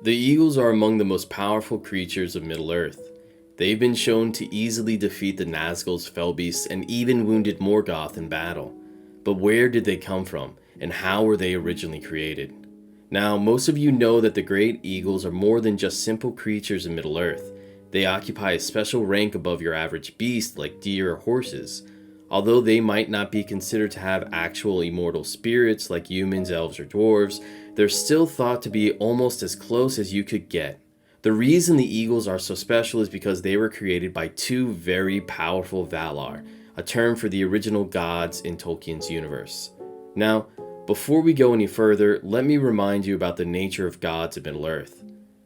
The eagles are among the most powerful creatures of Middle-earth. They've been shown to easily defeat the Nazgul's Fellbeasts and even wounded Morgoth in battle. But where did they come from, and how were they originally created? Now, most of you know that the great eagles are more than just simple creatures in Middle-earth. They occupy a special rank above your average beast like deer or horses. Although they might not be considered to have actual immortal spirits like humans, elves, or dwarves, they're still thought to be almost as close as you could get. The reason the eagles are so special is because they were created by two very powerful Valar, a term for the original gods in Tolkien's universe. Now, before we go any further, let me remind you about the nature of gods of Middle-earth.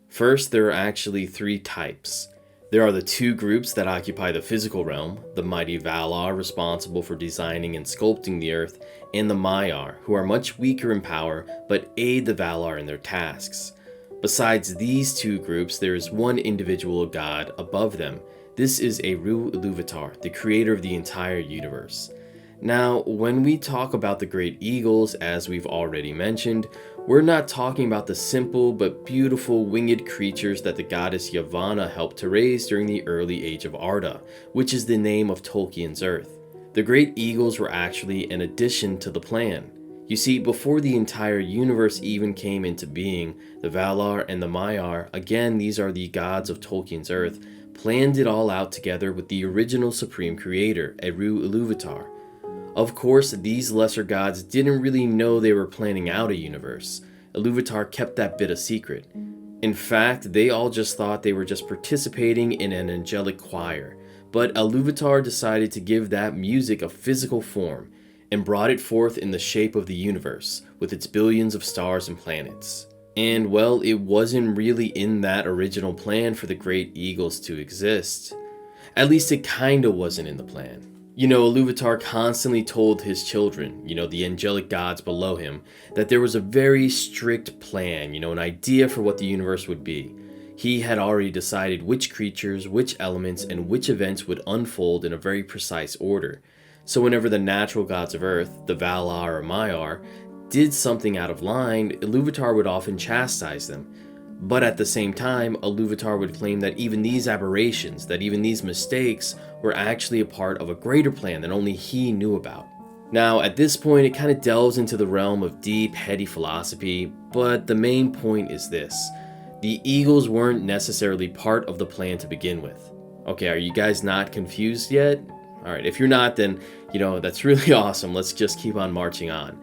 First, there are actually three types. There are the two groups that occupy the physical realm, the mighty Valar, responsible for designing and sculpting the earth, and the Maiar, who are much weaker in power but aid the Valar in their tasks. Besides these two groups, there is one individual god above them. This is j.r.r, the creator of the entire universe. Now, when we talk about the great eagles, as we've already mentioned, we're not talking about the simple but beautiful winged creatures that the goddess Yavanna helped to raise during the early age of Arda, which is the name of Tolkien's Earth. The great eagles were actually an addition to the plan. You see, before the entire universe even came into being, the Valar and the Maiar, again these are the gods of Tolkien's Earth, planned it all out together with the original supreme creator, j.r.r. Of course, these lesser gods didn't really know they were planning out a universe. Ilúvatar kept that bit a secret. In fact, they all just thought they were just participating in an angelic choir. But Ilúvatar decided to give that music a physical form, and brought it forth in the shape of the universe, with its billions of stars and planets. And well, it wasn't really in that original plan for the great eagles to exist. At least it kinda wasn't in the plan. You know, Ilúvatar constantly told his children, the angelic gods below him, that there was a very strict plan, an idea for what the universe would be. He had already decided which creatures, which elements, and which events would unfold in a very precise order. So whenever the natural gods of Earth, the Valar or Maiar, did something out of line, Ilúvatar would often chastise them. But at the same time, Ilúvatar would claim that even these aberrations, that even these mistakes, were actually a part of a greater plan that only he knew about. Now, at this point, it kind of delves into the realm of deep, heady philosophy, but the main point is this. The eagles weren't necessarily part of the plan to begin with. Okay, are you guys not confused yet? Alright, if you're not, then, that's really awesome. Let's just keep on marching on.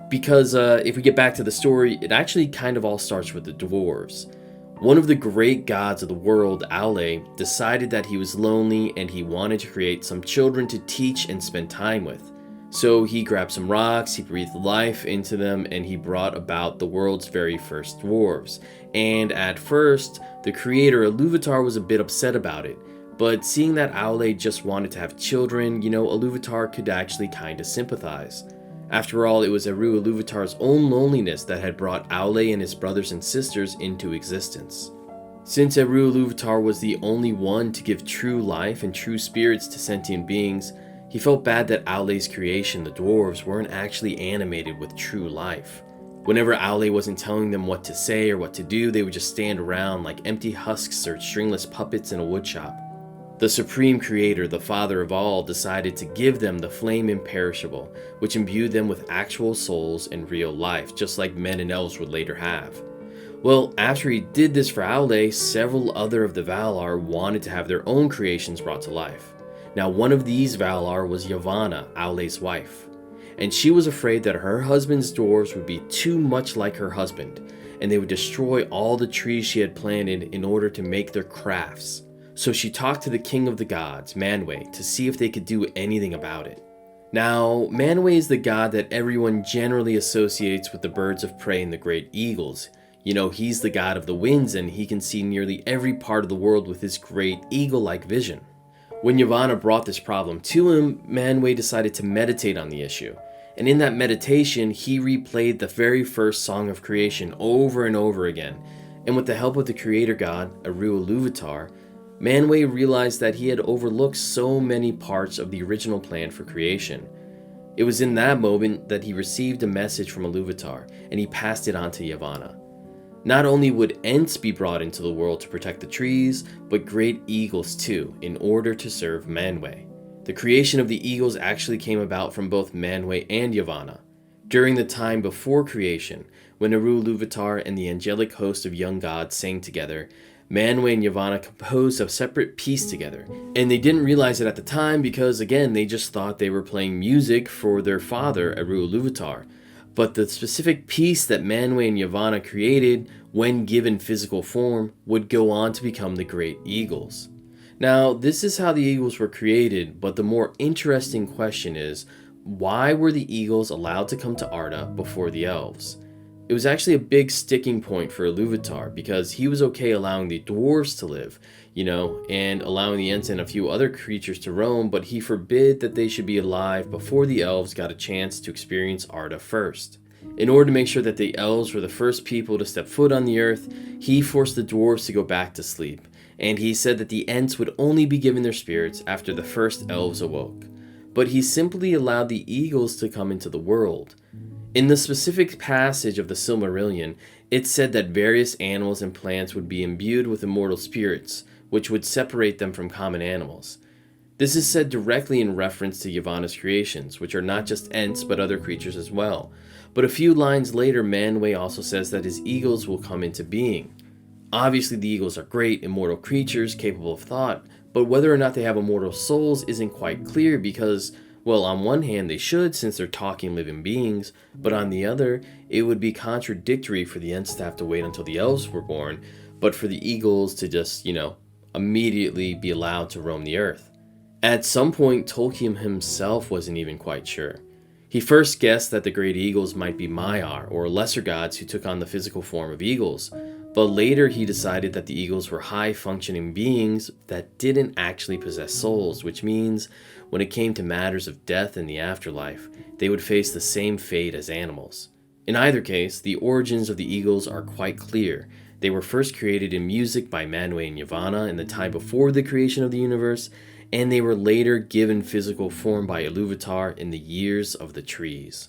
Because if we get back to the story, it actually kind of all starts with the Dwarves. One of the great gods of the world, Aule, decided that he was lonely and he wanted to create some children to teach and spend time with. So he grabbed some rocks, he breathed life into them, and he brought about the world's very first dwarves. And at first, the creator Ilúvatar was a bit upset about it. But seeing that Aule just wanted to have children, Ilúvatar could actually kinda sympathize. After all, it was Ilúvatar's own loneliness that had brought Aule and his brothers and sisters into existence. Since Ilúvatar was the only one to give true life and true spirits to sentient beings, he felt bad that Aule's creation, the dwarves, weren't actually animated with true life. Whenever Aule wasn't telling them what to say or what to do, they would just stand around like empty husks or stringless puppets in a woodshop. The Supreme Creator, the Father of all, decided to give them the flame imperishable, which imbued them with actual souls and real life, just like men and elves would later have. Well, after he did this for Aule, several other of the Valar wanted to have their own creations brought to life. Now, one of these Valar was Yavanna, Aule's wife, and she was afraid that her husband's dwarves would be too much like her husband, and they would destroy all the trees she had planted in order to make their crafts. So she talked to the king of the gods, Manwë, to see if they could do anything about it. Now, Manwë is the god that everyone generally associates with the birds of prey and the great eagles. He's the god of the winds and he can see nearly every part of the world with his great eagle-like vision. When Yavanna brought this problem to him, Manwë decided to meditate on the issue. And in that meditation, he replayed the very first song of creation over and over again. And with the help of the creator god, Ilúvatar, Manwë realized that he had overlooked so many parts of the original plan for creation. It was in that moment that he received a message from Ilúvatar, and he passed it on to Yavanna. Not only would Ents be brought into the world to protect the trees, but great eagles too, in order to serve Manwë. The creation of the eagles actually came about from both Manwë and Yavanna. During the time before creation, when Eru-Ilúvatar and the angelic host of young gods sang together, Manwë and Yavanna composed a separate piece together. And they didn't realize it at the time because, again, they just thought they were playing music for their father, Eru-Ilúvatar. But the specific piece that Manwë and Yavanna created, when given physical form, would go on to become the Great Eagles. Now, this is how the eagles were created, but the more interesting question is, why were the eagles allowed to come to Arda before the elves? It was actually a big sticking point for Ilúvatar because he was okay allowing the dwarves to live, and allowing the Ents and a few other creatures to roam, but he forbid that they should be alive before the elves got a chance to experience Arda first. In order to make sure that the elves were the first people to step foot on the earth, he forced the dwarves to go back to sleep, and he said that the Ents would only be given their spirits after the first elves awoke. But he simply allowed the eagles to come into the world. In the specific passage of the Silmarillion, it said that various animals and plants would be imbued with immortal spirits, which would separate them from common animals. This is said directly in reference to Yavanna's creations, which are not just Ents but other creatures as well. But a few lines later, Manwë also says that his eagles will come into being. Obviously, the eagles are great, immortal creatures capable of thought, but whether or not they have immortal souls isn't quite clear because, well, on one hand they should since they're talking living beings, but on the other, it would be contradictory for the Ents to have to wait until the elves were born, but for the eagles to just, immediately be allowed to roam the earth. At some point, Tolkien himself wasn't even quite sure. He first guessed that the great eagles might be Maiar, or lesser gods who took on the physical form of eagles, but later he decided that the eagles were high-functioning beings that didn't actually possess souls, which means when it came to matters of death and the afterlife, they would face the same fate as animals. In either case, the origins of the eagles are quite clear. They were first created in music by Manwë and Yavanna in the time before the creation of the universe, and they were later given physical form by Ilúvatar in the years of the trees.